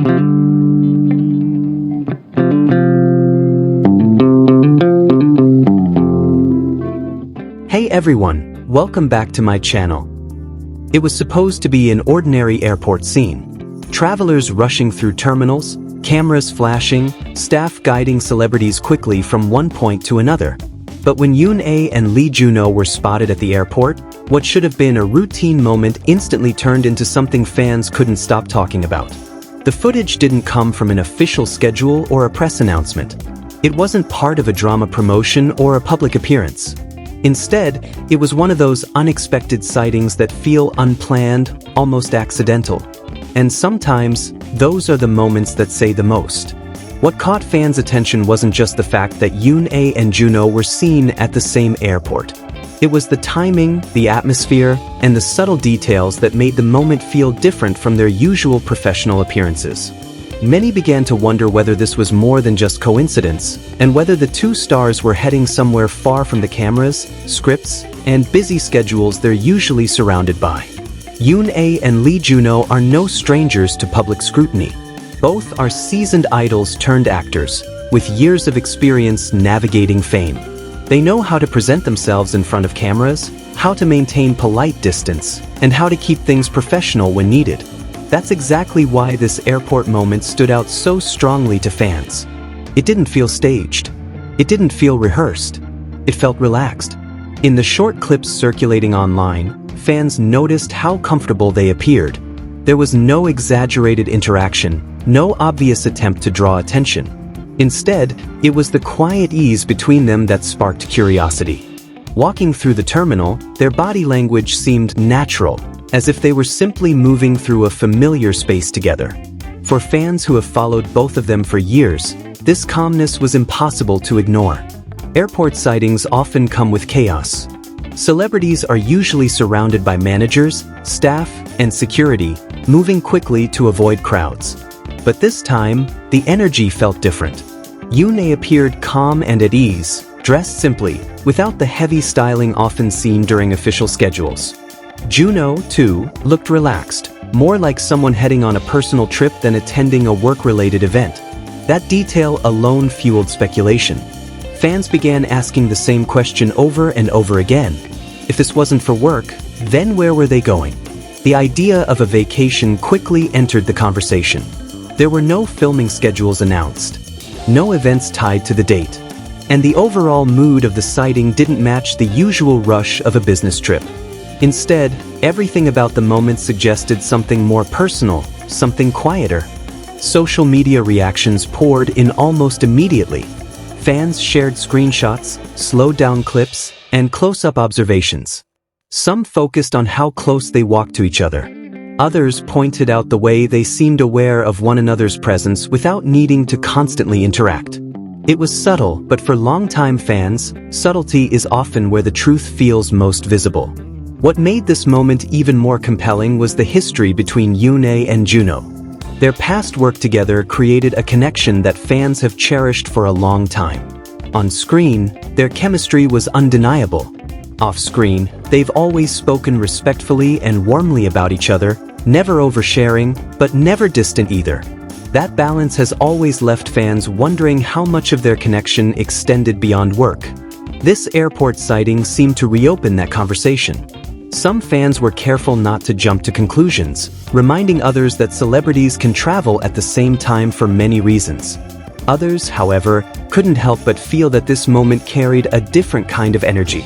Hey everyone, welcome back to my channel. It was supposed to be an ordinary airport scene. Travelers rushing through terminals, cameras flashing, staff guiding celebrities quickly from one point to another. But when YoonA and Lee JunHo were spotted at the airport, what should have been a routine moment instantly turned into something fans couldn't stop talking about. The footage didn't come from an official schedule or a press announcement. It wasn't part of a drama promotion or a public appearance. Instead, it was one of those unexpected sightings that feel unplanned, almost accidental. And sometimes, those are the moments that say the most. What caught fans' attention wasn't just the fact that YoonA and JunHo were seen at the same airport. It was the timing, the atmosphere, and the subtle details that made the moment feel different from their usual professional appearances. Many began to wonder whether this was more than just coincidence, and whether the two stars were heading somewhere far from the cameras, scripts, and busy schedules they're usually surrounded by. YoonA and Lee JunHo are no strangers to public scrutiny. Both are seasoned idols turned actors, with years of experience navigating fame. They know how to present themselves in front of cameras, how to maintain polite distance, and how to keep things professional when needed. That's exactly why this airport moment stood out so strongly to fans. It didn't feel staged. It didn't feel rehearsed. It felt relaxed. In the short clips circulating online, fans noticed how comfortable they appeared. There was no exaggerated interaction, no obvious attempt to draw attention. Instead, it was the quiet ease between them that sparked curiosity. Walking through the terminal, their body language seemed natural, as if they were simply moving through a familiar space together. For fans who have followed both of them for years, this calmness was impossible to ignore. Airport sightings often come with chaos. Celebrities are usually surrounded by managers, staff, and security, moving quickly to avoid crowds. But this time, the energy felt different. YoonA appeared calm and at ease, dressed simply, without the heavy styling often seen during official schedules. JunHo, too, looked relaxed, more like someone heading on a personal trip than attending a work-related event. That detail alone fueled speculation. Fans began asking the same question over and over again. If this wasn't for work, then where were they going? The idea of a vacation quickly entered the conversation. There were no filming schedules announced, no events tied to the date, and the overall mood of the sighting didn't match the usual rush of a business trip. Instead, everything about the moment suggested something more personal, something quieter. Social media reactions poured in almost immediately. Fans shared screenshots, slowed-down clips, and close-up observations. Some focused on how close they walked to each other. Others pointed out the way they seemed aware of one another's presence without needing to constantly interact. It was subtle, but for longtime fans, subtlety is often where the truth feels most visible. What made this moment even more compelling was the history between YoonA and JunHo. Their past work together created a connection that fans have cherished for a long time. On screen, their chemistry was undeniable. Off-screen, they've always spoken respectfully and warmly about each other, never oversharing, but never distant either. That balance has always left fans wondering how much of their connection extended beyond work. This airport sighting seemed to reopen that conversation. Some fans were careful not to jump to conclusions, reminding others that celebrities can travel at the same time for many reasons. Others, however, couldn't help but feel that this moment carried a different kind of energy.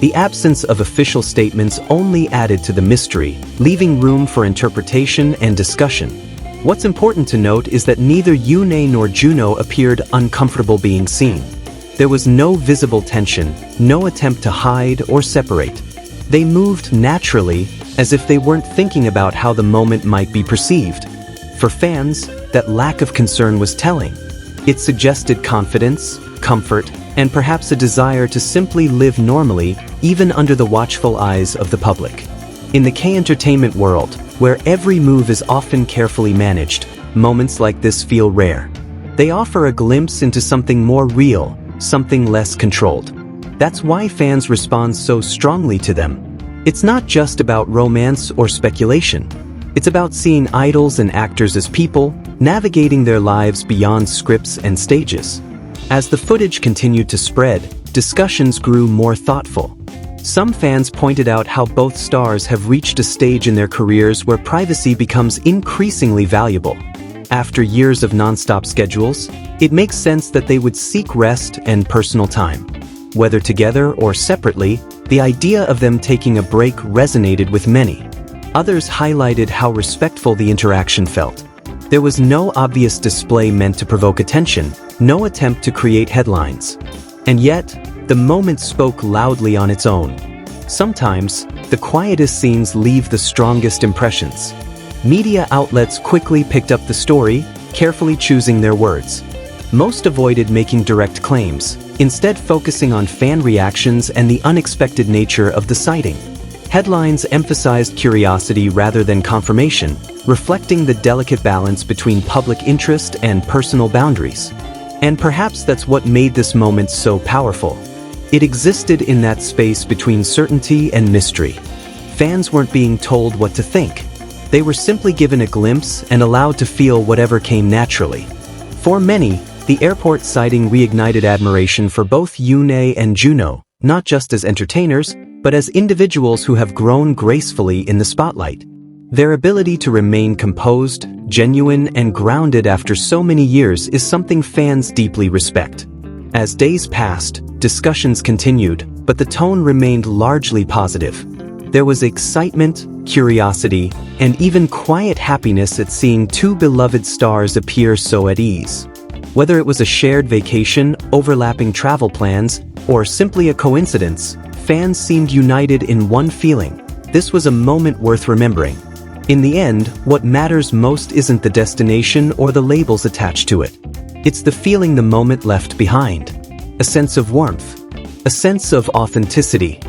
The absence of official statements only added to the mystery, leaving room for interpretation and discussion. What's important to note is that neither YoonA nor JunHo appeared uncomfortable being seen. There was no visible tension, no attempt to hide or separate. They moved naturally, as if they weren't thinking about how the moment might be perceived. For fans, that lack of concern was telling. It suggested confidence, comfort, and perhaps a desire to simply live normally, even under the watchful eyes of the public. In the K-entertainment world, where every move is often carefully managed, moments like this feel rare. They offer a glimpse into something more real, something less controlled. That's why fans respond so strongly to them. It's not just about romance or speculation. It's about seeing idols and actors as people, navigating their lives beyond scripts and stages. As the footage continued to spread, discussions grew more thoughtful. Some fans pointed out how both stars have reached a stage in their careers where privacy becomes increasingly valuable. After years of non-stop schedules, it makes sense that they would seek rest and personal time. Whether together or separately, the idea of them taking a break resonated with many. Others highlighted how respectful the interaction felt. There was no obvious display meant to provoke attention, no attempt to create headlines. And yet, the moment spoke loudly on its own. Sometimes, the quietest scenes leave the strongest impressions. Media outlets quickly picked up the story, carefully choosing their words. Most avoided making direct claims, instead focusing on fan reactions and the unexpected nature of the sighting. Headlines emphasized curiosity rather than confirmation, reflecting the delicate balance between public interest and personal boundaries. And perhaps that's what made this moment so powerful. It existed in that space between certainty and mystery. Fans weren't being told what to think. They were simply given a glimpse and allowed to feel whatever came naturally. For many, the airport sighting reignited admiration for both YoonA and JunHo, not just as entertainers, but as individuals who have grown gracefully in the spotlight. Their ability to remain composed, genuine, and grounded after so many years is something fans deeply respect. As days passed, discussions continued, but the tone remained largely positive. There was excitement, curiosity, and even quiet happiness at seeing two beloved stars appear so at ease. Whether it was a shared vacation, overlapping travel plans, or simply a coincidence, fans seemed united in one feeling. This was a moment worth remembering. In the end, what matters most isn't the destination or the labels attached to it. It's the feeling the moment left behind. A sense of warmth, a sense of authenticity,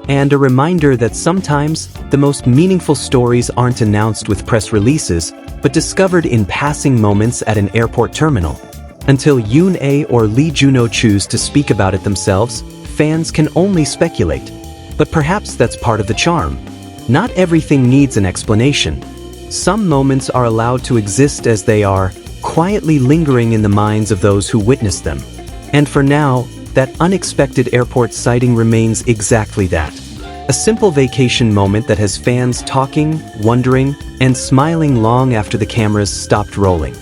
and a reminder that sometimes the most meaningful stories aren't announced with press releases, but discovered in passing moments at an airport terminal. Until YoonA or Lee JunHo choose to speak about it themselves, fans can only speculate. But perhaps that's part of the charm. Not everything needs an explanation. Some moments are allowed to exist as they are, quietly lingering in the minds of those who witnessed them. And for now, that unexpected airport sighting remains exactly that. A simple vacation moment that has fans talking, wondering, and smiling long after the cameras stopped rolling.